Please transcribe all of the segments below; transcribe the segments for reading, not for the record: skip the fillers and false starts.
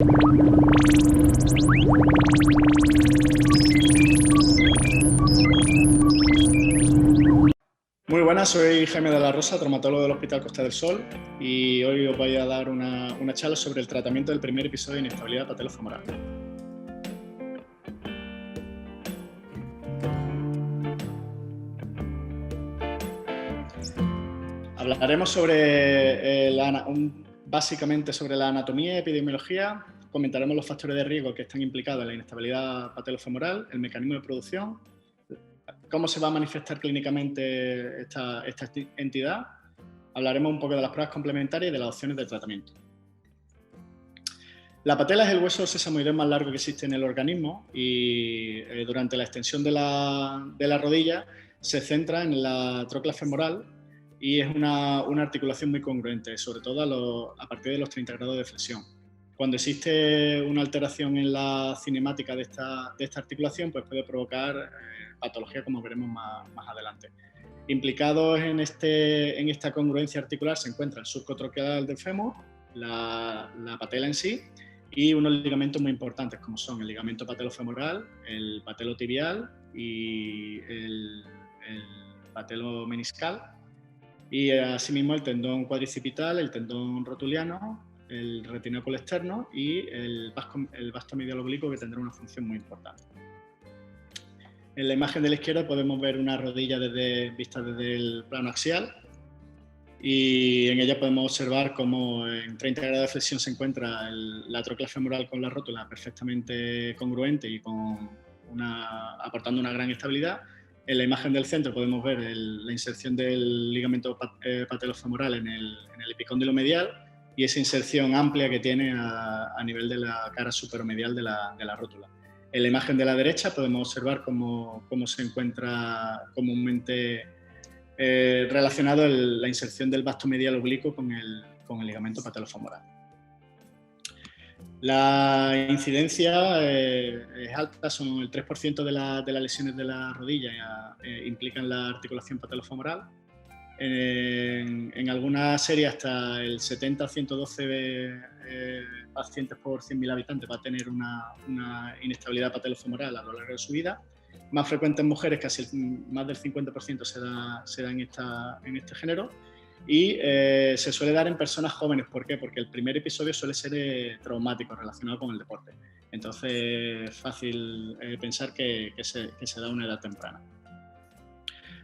Muy buenas, soy Jaime de la Rosa, traumatólogo del Hospital Costa del Sol, y hoy os voy a dar una charla sobre el tratamiento del primer episodio de inestabilidad patelo-femoral. Hablaremos sobre básicamente sobre la anatomía y epidemiología, comentaremos los factores de riesgo que están implicados en la inestabilidad patelo-femoral, el mecanismo de producción, cómo se va a manifestar clínicamente esta entidad. Hablaremos un poco de las pruebas complementarias y de las opciones de tratamiento. La patela es el hueso sesamoideo más largo que existe en el organismo y durante la extensión de la rodilla se centra en la tróclea femoral y es una articulación muy congruente, sobre todo a partir de los 30 grados de flexión. Cuando existe una alteración en la cinemática de esta articulación, pues puede provocar patología, como veremos más adelante. Implicados en esta congruencia articular se encuentra el surco troqueal del fémur, la patela en sí y unos ligamentos muy importantes como son el ligamento patelofemoral, el patelotibial y el patelomeniscal, y asimismo el tendón cuadricipital, el tendón rotuliano, el retináculo externo y el vasto medial oblicuo, que tendrá una función muy importante. En la imagen de la izquierda podemos ver una rodilla vista desde el plano axial, y en ella podemos observar cómo en 30 grados de flexión se encuentra la tróclea femoral con la rótula perfectamente congruente y aportando una gran estabilidad. En la imagen del centro podemos ver la inserción del ligamento patelofemoral en el epicóndilo medial y esa inserción amplia que tiene a nivel de la cara superomedial de la rótula. En la imagen de la derecha podemos observar cómo se encuentra comúnmente relacionado la inserción del vasto medial oblicuo con el ligamento patelofemoral. La incidencia es alta, son el 3% de las lesiones de la rodilla implican la articulación patelofemoral. En algunas series hasta el 70-112 pacientes por 100.000 habitantes va a tener una inestabilidad patelofemoral a lo largo de su vida. Más frecuente en mujeres, casi más del 50% se da en este género, y se suele dar en personas jóvenes. ¿Por qué? Porque el primer episodio suele ser traumático, relacionado con el deporte. Entonces es fácil pensar que se da a una edad temprana.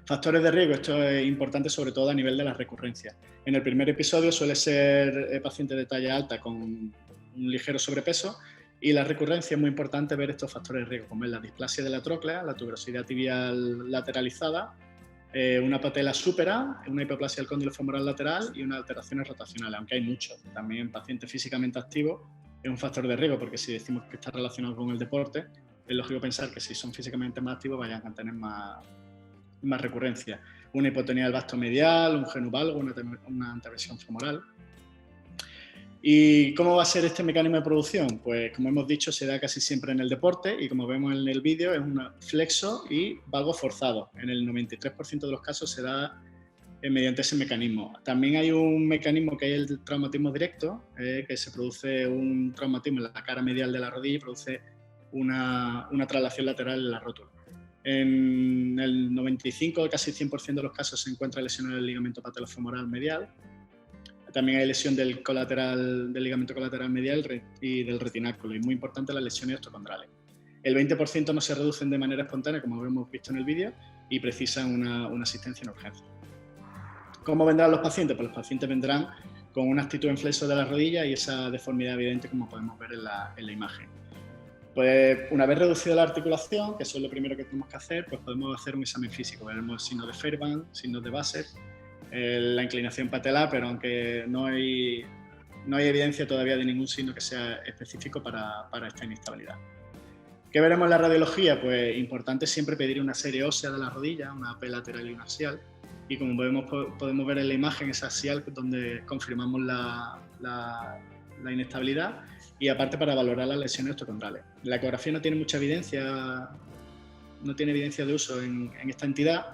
Factores de riesgo, esto es importante sobre todo a nivel de la recurrencia. En el primer episodio suele ser paciente de talla alta con un ligero sobrepeso, y la recurrencia es muy importante ver estos factores de riesgo, como es la displasia de la tróclea, la tuberosidad tibial lateralizada, una patela súpera, una hipoplasia del cóndilo femoral lateral y unas alteraciones rotacionales, aunque hay muchos. También pacientes físicamente activos es un factor de riesgo, porque si decimos que está relacionado con el deporte, es lógico pensar que si son físicamente más activos vayan a tener más recurrencia. Una hipotonía del vasto medial, un genuvalgo, una anteversión femoral. ¿Y cómo va a ser este mecanismo de producción? Pues como hemos dicho, se da casi siempre en el deporte, y como vemos en el vídeo es un flexo y valgo forzado. En el 93% de los casos se da mediante ese mecanismo. También hay un mecanismo que es el traumatismo directo, que se produce un traumatismo en la cara medial de la rodilla y produce una traslación lateral en la rótula. En el 95, casi 100% de los casos se encuentra lesión en el ligamento patelofemoral medial. También hay lesión del ligamento colateral medial y del retináculo, y muy importante las lesiones osteocondrales. El 20% no se reducen de manera espontánea, como hemos visto en el vídeo, y precisan una asistencia en urgencia. ¿Cómo vendrán los pacientes? Pues los pacientes vendrán con una actitud en flexo de la rodilla y esa deformidad evidente, como podemos ver en la imagen. Pues una vez reducida la articulación, que eso es lo primero que tenemos que hacer, pues podemos hacer un examen físico. Veremos signos de Fairbairn, signos de Basset, la inclinación patelar, pero aunque no hay evidencia todavía de ningún signo que sea específico para esta inestabilidad. ¿Qué veremos en la radiología? Pues importante siempre pedir una serie ósea de la rodilla, una AP lateral y una axial, y como podemos ver en la imagen, esa axial donde confirmamos la inestabilidad, y aparte para valorar las lesiones osteocondrales. La ecografía no tiene mucha evidencia, no tiene evidencia de uso en esta entidad,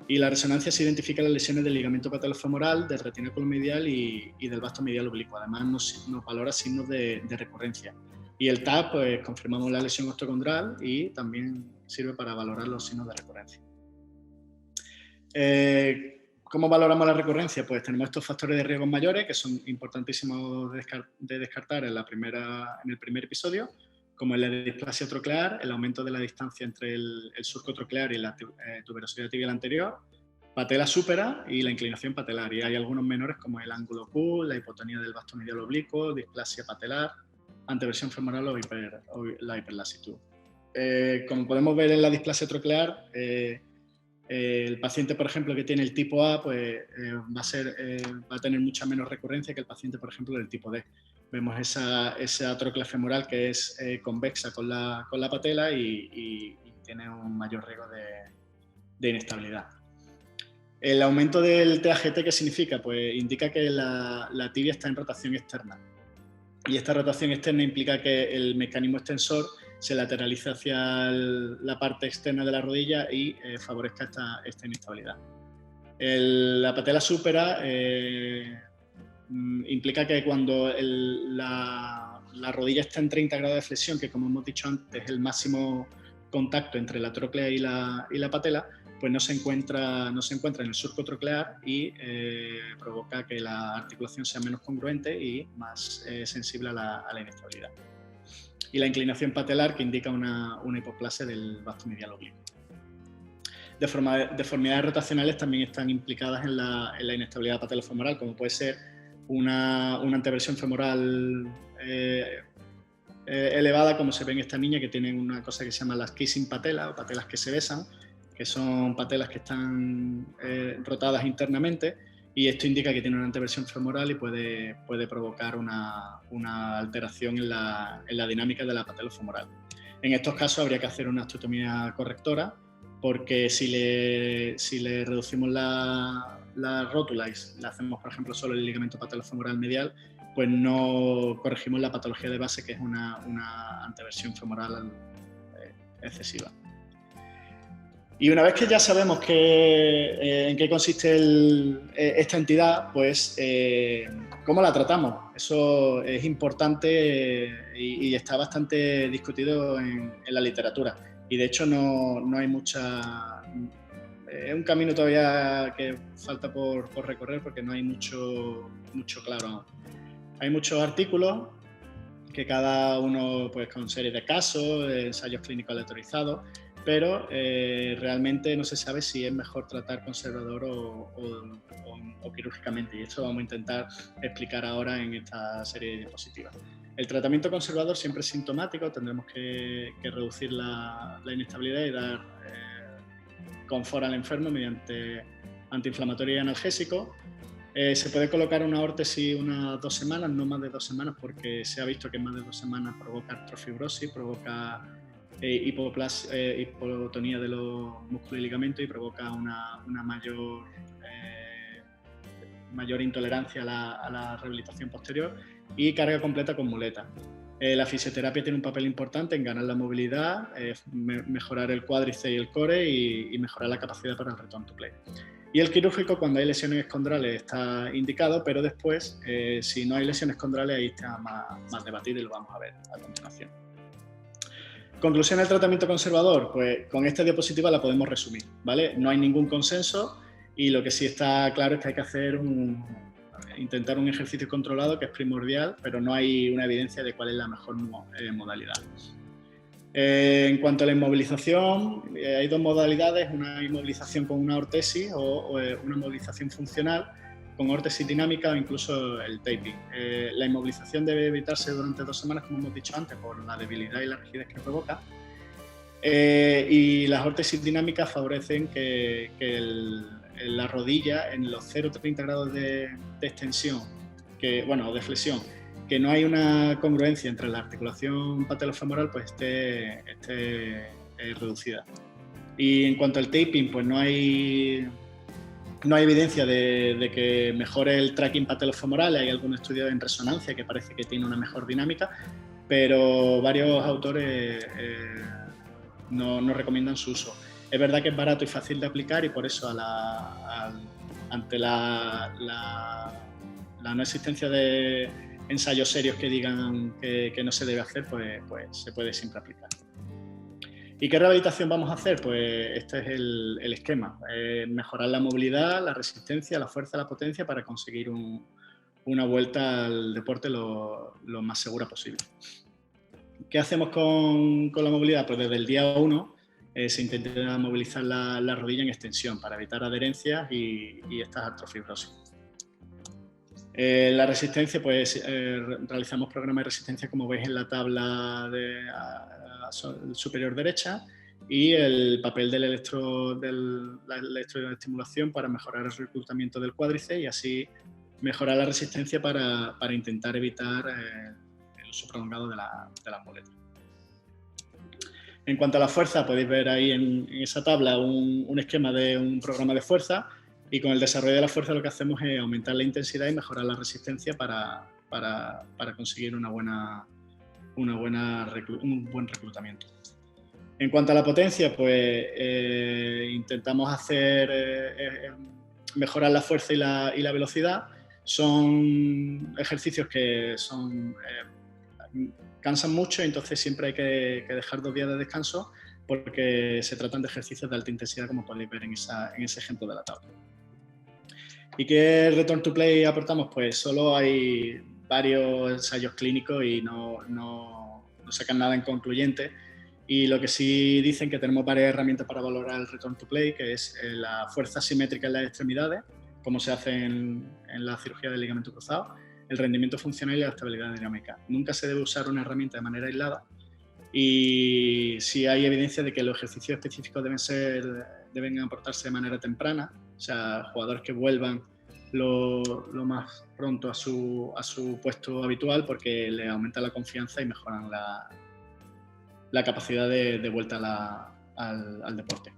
Y la resonancia se identifica las lesiones del ligamento patelofemoral, del retináculo medial y del vasto medial oblicuo. Además, nos valora signos de recurrencia. Y el TAP, pues confirmamos la lesión osteocondral y también sirve para valorar los signos de recurrencia. ¿Cómo valoramos la recurrencia? Pues tenemos estos factores de riesgo mayores que son importantísimos de descartar en el primer episodio, como la displasia troclear, el aumento de la distancia entre el surco troclear y la tuberosidad tibial anterior, patela súpera y la inclinación patelar. Y hay algunos menores como el ángulo Q, la hipotonía del vasto medial oblicuo, displasia patelar, anteversión femoral o la hiperlasitud. Como podemos ver en la displasia troclear, el paciente, por ejemplo, que tiene el tipo A, pues va a tener mucha menos recurrencia que el paciente, por ejemplo, del tipo D. Vemos esa tróclea femoral que es convexa con la patela y tiene un mayor riesgo de inestabilidad. El aumento del TAGT, ¿qué significa? Pues indica que la tibia está en rotación externa. Y esta rotación externa implica que el mecanismo extensor se lateraliza hacia la parte externa de la rodilla y favorezca esta inestabilidad. La patela súpera implica que cuando la rodilla está en 30 grados de flexión, que como hemos dicho antes es el máximo contacto entre la tróclea y la patela, pues no se encuentra en el surco troclear y provoca que la articulación sea menos congruente y más sensible a la inestabilidad. Y la inclinación patelar, que indica una hipoplasia del vasto medial oblicuo. Deformidades rotacionales también están implicadas en la inestabilidad patelofemoral, como puede ser una anteversión femoral elevada, como se ve en esta niña, que tiene una cosa que se llama las kissing patela, o patelas que se besan, que son patelas que están rotadas internamente, y esto indica que tiene una anteversión femoral y puede provocar una alteración en la dinámica de la patelofemoral. En estos casos habría que hacer una osteotomía correctora, porque si le reducimos la rótula y le hacemos, por ejemplo, solo el ligamento patelofemoral medial, pues no corregimos la patología de base, que es una anteversión femoral excesiva. Y una vez que ya sabemos en qué consiste esta entidad, pues ¿cómo la tratamos? Eso es importante y está bastante discutido en la literatura. Y de hecho no hay mucha... Es un camino todavía que falta por recorrer, porque no hay mucho claro. Hay muchos artículos, que cada uno pues con series de casos, ensayos clínicos aleatorizados, pero realmente no se sabe si es mejor tratar conservador o quirúrgicamente, y esto vamos a intentar explicar ahora en esta serie de diapositivas. El tratamiento conservador siempre es sintomático, tendremos que reducir la inestabilidad y dar confort al enfermo mediante antiinflamatorio y analgésico. Se puede colocar una órtesis unas 2 semanas, no más de 2 semanas, porque se ha visto que más de 2 semanas provoca artrofibrosis, provoca hipotonía de los músculos y ligamentos y provoca una mayor intolerancia a la rehabilitación posterior, y carga completa con muleta. La fisioterapia tiene un papel importante en ganar la movilidad, mejorar el cuádriceps y el core y mejorar la capacidad para el return to play. Y el quirúrgico, cuando hay lesiones escondrales, está indicado, pero después, si no hay lesiones escondrales, ahí está más debatido y lo vamos a ver a continuación. Conclusión del tratamiento conservador, pues con esta diapositiva la podemos resumir, ¿vale? No hay ningún consenso y lo que sí está claro es que hay que hacer intentar un ejercicio controlado, que es primordial, pero no hay una evidencia de cuál es la mejor modalidad. En cuanto a la inmovilización, hay 2 modalidades: una inmovilización con una ortesis o una inmovilización funcional con órtesis dinámica o incluso el taping. La inmovilización debe evitarse durante 2 semanas, como hemos dicho antes, por la debilidad y la rigidez que provoca. Y las órtesis dinámicas favorecen que la rodilla, en los 0,30 grados de extensión, de flexión, que no hay una congruencia entre la articulación patelofemoral, pues esté reducida. Y en cuanto al taping, pues no hay evidencia de que mejore el tracking patelofemoral. Hay algún estudio en resonancia que parece que tiene una mejor dinámica, pero varios autores no recomiendan su uso. Es verdad que es barato y fácil de aplicar y por eso ante la no existencia de ensayos serios que digan que no se debe hacer, pues se puede siempre aplicar. ¿Y qué rehabilitación vamos a hacer? Pues este es el esquema. Mejorar la movilidad, la resistencia, la fuerza, la potencia para conseguir una vuelta al deporte lo más segura posible. ¿Qué hacemos con la movilidad? Pues desde el día 1 se intenta movilizar la rodilla en extensión para evitar adherencias y estas artrofibrosis. La resistencia, pues realizamos programas de resistencia como veis en la tabla superior derecha y el papel de la electroestimulación para mejorar el reclutamiento del cuádriceps y así mejorar la resistencia para intentar evitar el uso prolongado de las muletas. En cuanto a la fuerza, podéis ver ahí en esa tabla un esquema de un programa de fuerza y con el desarrollo de la fuerza lo que hacemos es aumentar la intensidad y mejorar la resistencia para conseguir un buen reclutamiento. En cuanto a la potencia, pues intentamos mejorar la fuerza y la velocidad. Son ejercicios que cansan mucho, entonces siempre hay que dejar 2 días de descanso porque se tratan de ejercicios de alta intensidad, como podéis ver en ese ejemplo de la tabla. ¿Y qué Return to Play aportamos? Pues solo hay varios ensayos clínicos y no sacan nada en concluyente. Y lo que sí dicen que tenemos varias herramientas para valorar el Return to Play, que es la fuerza simétrica en las extremidades, como se hace en la cirugía del ligamento cruzado, el rendimiento funcional y la estabilidad dinámica. Nunca se debe usar una herramienta de manera aislada y sí hay evidencia de que los ejercicios específicos deben aportarse de manera temprana, o sea, jugadores que vuelvan lo más pronto a su puesto habitual porque les aumenta la confianza y mejoran la capacidad de vuelta al deporte.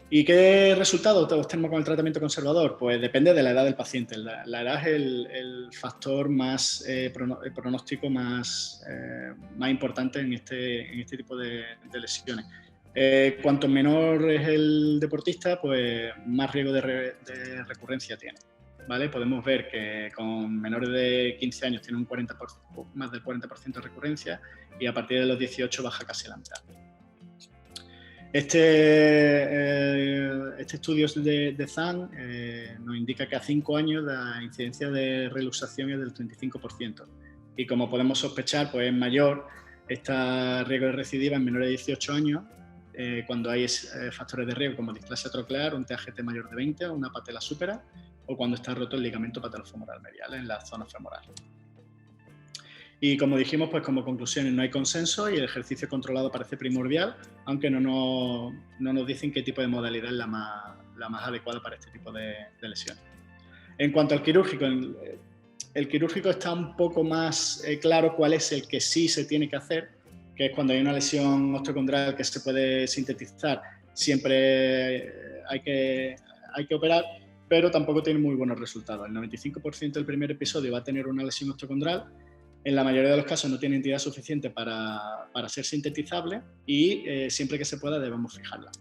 ¿Y qué resultados obtenemos con el tratamiento conservador? Pues depende de la edad del paciente. La edad es el factor más pronóstico más importante en este tipo de lesiones. Cuanto menor es el deportista, pues más riesgo de recurrencia tiene, ¿vale? Podemos ver que con menores de 15 años tiene más del 40% de recurrencia y a partir de los 18 baja casi la mitad. Este estudio de Zhang nos indica que a 5 años la incidencia de reluxación es del 35% y como podemos sospechar, pues es mayor este riesgo de recidiva en menores de 18 años cuando hay factores de riesgo como displasia troclear, un TAGT mayor de 20 o una patela súpera o cuando está roto el ligamento patelofemoral medial en la zona femoral. Y como dijimos, pues como conclusiones no hay consenso y el ejercicio controlado parece primordial, aunque no nos dicen qué tipo de modalidad es la más adecuada para este tipo de lesiones. En cuanto al quirúrgico, el quirúrgico está un poco más claro cuál es el que sí se tiene que hacer, que es cuando hay una lesión osteocondral que se puede sintetizar, siempre hay que operar, pero tampoco tiene muy buenos resultados. El 95% del primer episodio va a tener una lesión osteocondral. En la mayoría de los casos no tiene entidad suficiente para ser sintetizable y siempre que se pueda debemos fijarla.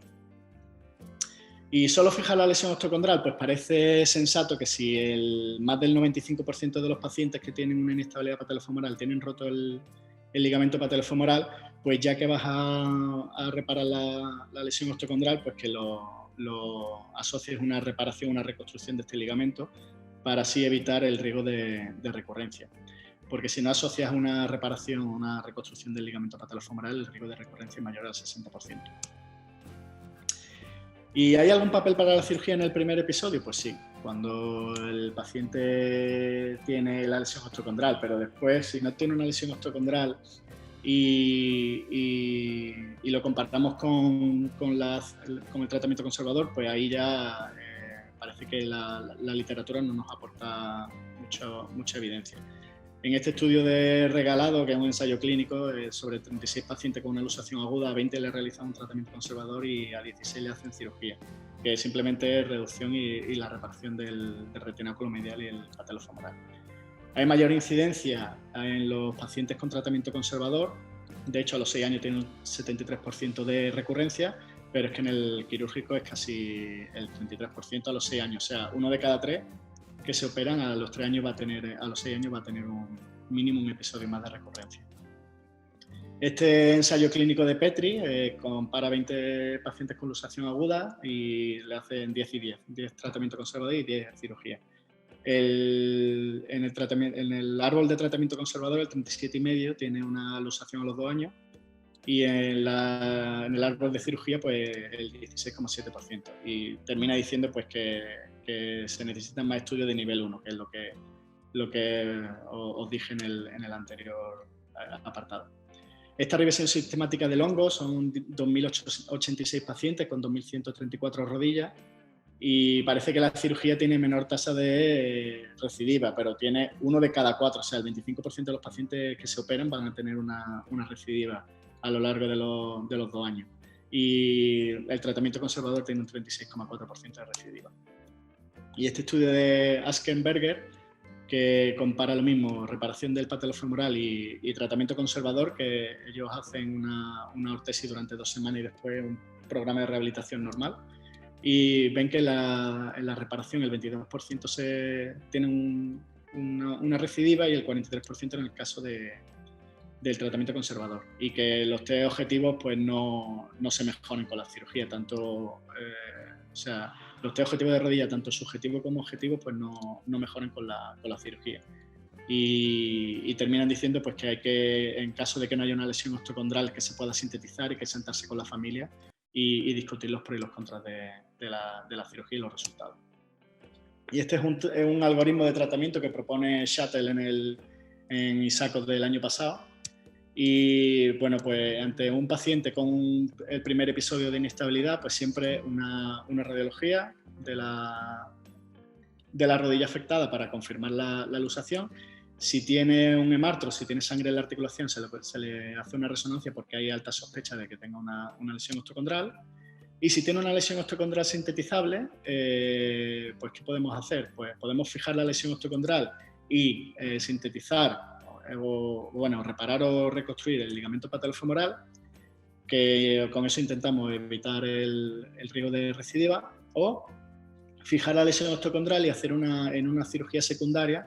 Y solo fijar la lesión osteocondral, pues parece sensato que si más del 95% de los pacientes que tienen una inestabilidad patelofemoral tienen roto el ligamento patelofemoral, pues ya que vas a reparar la lesión osteocondral, pues que lo asocies a una reparación, una reconstrucción de este ligamento para así evitar el riesgo de recurrencia. Porque si no asocias una reparación o una reconstrucción del ligamento patelofemoral, el riesgo de recurrencia es mayor al 60%. ¿Y hay algún papel para la cirugía en el primer episodio? Pues sí, cuando el paciente tiene la lesión osteocondral, pero después, si no tiene una lesión osteocondral y lo comparamos con el tratamiento conservador, pues ahí ya parece que la literatura no nos aporta mucha evidencia. En este estudio de Regalado, que es un ensayo clínico sobre 36 pacientes con una luxación aguda, a 20 le realizan un tratamiento conservador y a 16 le hacen cirugía, que simplemente es reducción y la reparación del retináculo medial y el patelofemoral. Hay mayor incidencia en los pacientes con tratamiento conservador De hecho, a los 6 años tiene un 73% de recurrencia, pero es que en el quirúrgico es casi el 33% a los 6 años. O sea, 1 de cada 3 que se operan a los 3 años a los 6 años va a tener un mínimo un episodio más de recurrencia. Este ensayo clínico de Petri compara 20 pacientes con luxación aguda y le hacen 10 y 10 tratamiento conservador y 10 cirugía. En el árbol de tratamiento conservador, el 37,5 tiene una luxación a los 2 años y en el árbol de cirugía pues el 16,7%, y termina diciendo pues que se necesitan más estudios de nivel 1, que es lo que os dije en el anterior apartado. Esta revisión sistemática del hongo son 2.086 pacientes con 2.134 rodillas, y parece que la cirugía tiene menor tasa de recidiva, pero tiene 1 de cada 4, o sea, el 25% de los pacientes que se operan van a tener una recidiva a lo largo de los 2 años. Y el tratamiento conservador tiene un 36,4% de recidiva. Y este estudio de Askenberger, que compara lo mismo, reparación del patelofemoral y tratamiento conservador, que ellos hacen una ortesis durante 2 semanas y después un programa de rehabilitación normal, y ven que en la reparación el 22% tiene una recidiva y el 43% en el caso del tratamiento conservador, y que los test objetivos pues no se mejoran con la cirugía, tanto o sea, los test objetivos de rodilla, tanto subjetivo como objetivo, pues no mejoran con la cirugía. Y terminan diciendo pues que hay que, en caso de que no haya una lesión osteocondral, que se pueda sintetizar y que sentarse con la familia y discutir los pros y los contras de la cirugía y los resultados. Y este es un algoritmo de tratamiento que propone Shuttle en ISACOS del año pasado. Y bueno, pues ante un paciente con el primer episodio de inestabilidad, pues siempre una radiología de la rodilla afectada para confirmar la luxación. Si tiene un hemartro, si tiene sangre en la articulación, se le hace una resonancia porque hay alta sospecha de que tenga una lesión osteocondral. Y si tiene una lesión osteocondral sintetizable, pues ¿qué podemos hacer? Pues podemos fijar la lesión osteocondral y sintetizar, reparar o reconstruir el ligamento patelofemoral, que con eso intentamos evitar el riesgo de recidiva, o fijar la lesión osteocondral y hacer en una cirugía secundaria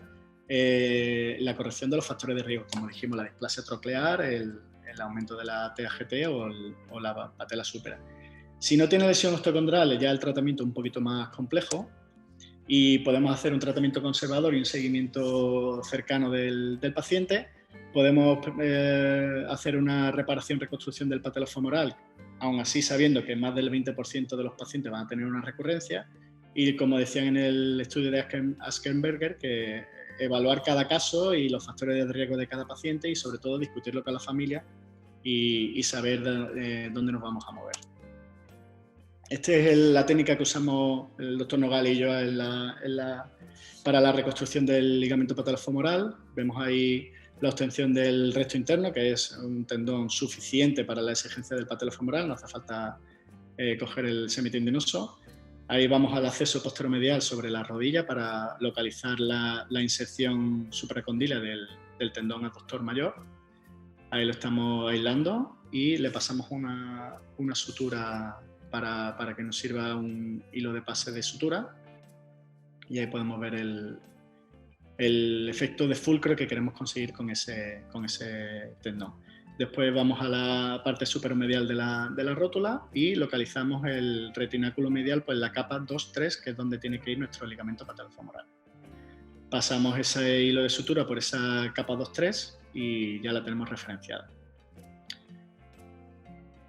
la corrección de los factores de riesgo, como dijimos, la displasia troclear, el aumento de la TAGT o la patela súpera. Si no tiene lesión osteocondral, ya el tratamiento es un poquito más complejo y podemos hacer un tratamiento conservador y un seguimiento cercano del paciente. Podemos hacer una reparación-reconstrucción del patelofemoral, aún así sabiendo que más del 20% de los pacientes van a tener una recurrencia. Y como decían en el estudio de Askenberger, que evaluar cada caso y los factores de riesgo de cada paciente y sobre todo discutirlo con la familia y saber dónde nos vamos a mover. Esta es la técnica que usamos el doctor Nogal y yo para la reconstrucción del ligamento patelofemoral. Vemos ahí la obtención del recto interno, que es un tendón suficiente para la exigencia del patelofemoral, no hace falta coger el semitendinoso. Ahí vamos al acceso posteromedial sobre la rodilla para localizar la inserción supracondílea del tendón aductor mayor. Ahí lo estamos aislando y le pasamos una sutura para que nos sirva un hilo de pase de sutura, y ahí podemos ver el efecto de fulcro que queremos conseguir con ese tendón. Después vamos a la parte superomedial de la rótula y localizamos el retináculo medial, pues la capa 2-3, que es donde tiene que ir nuestro ligamento patelofemoral. Pasamos ese hilo de sutura por esa capa 2-3 y ya la tenemos referenciada.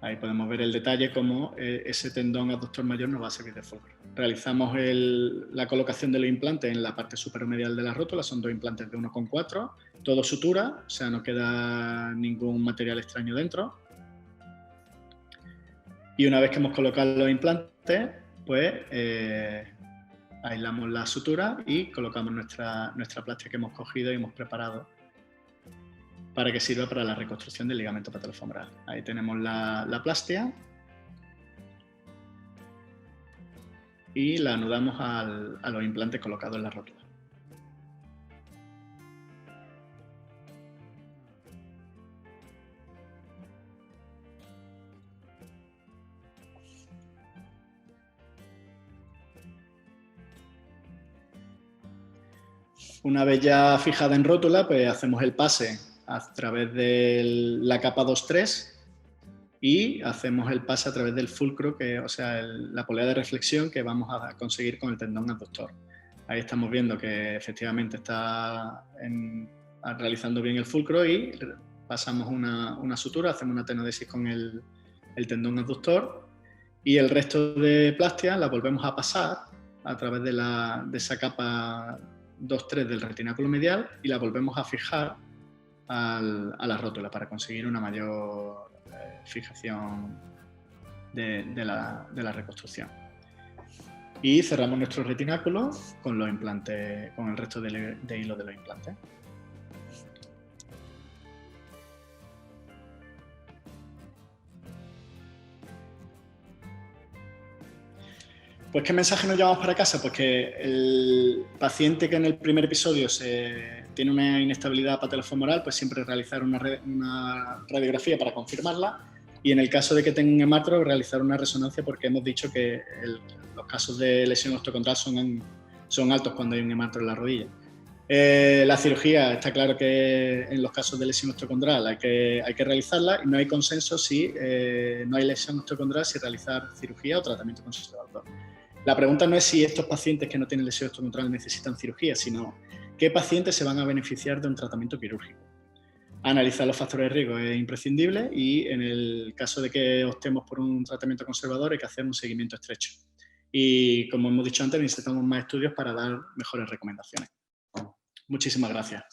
Ahí podemos ver el detalle cómo ese tendón aductor mayor nos va a servir de fulcro. Realizamos la colocación de los implantes en la parte superomedial de la rótula, son 2 implantes de 1,4, todo sutura, o sea, no queda ningún material extraño dentro. Y una vez que hemos colocado los implantes, pues aislamos la sutura y colocamos nuestra plastia que hemos cogido y hemos preparado para que sirva para la reconstrucción del ligamento patelofemoral. Ahí tenemos la plastia y la anudamos a los implantes colocados en la rótula. Una vez ya fijada en rótula, pues hacemos el pase a través de la capa 2-3 y hacemos el pase a través del fulcro, o sea, la polea de reflexión que vamos a conseguir con el tendón abductor. Ahí estamos viendo que efectivamente está realizando bien el fulcro y pasamos una sutura, hacemos una tenodesis con el tendón abductor y el resto de plastia la volvemos a pasar a través de esa capa 2-3 del retináculo medial y la volvemos a fijar a la rótula para conseguir una mayor fijación de la reconstrucción. Y cerramos nuestro retináculo con los implantes, con el resto de hilos de los implantes. Pues, ¿qué mensaje nos llevamos para casa? Pues que el paciente que en el primer episodio tiene una inestabilidad patelofemoral, pues siempre realizar una radiografía para confirmarla y en el caso de que tenga un hematro, realizar una resonancia porque hemos dicho que los casos de lesión osteocondral son altos cuando hay un hematro en la rodilla. La cirugía, está claro que en los casos de lesión osteocondral hay que realizarla y no hay consenso si no hay lesión osteocondral, si realizar cirugía o tratamiento conservador. La pregunta no es si estos pacientes que no tienen lesión osteocondral necesitan cirugía, sino qué pacientes se van a beneficiar de un tratamiento quirúrgico. Analizar los factores de riesgo es imprescindible y en el caso de que optemos por un tratamiento conservador hay que hacer un seguimiento estrecho. Y como hemos dicho antes, necesitamos más estudios para dar mejores recomendaciones. Muchísimas gracias.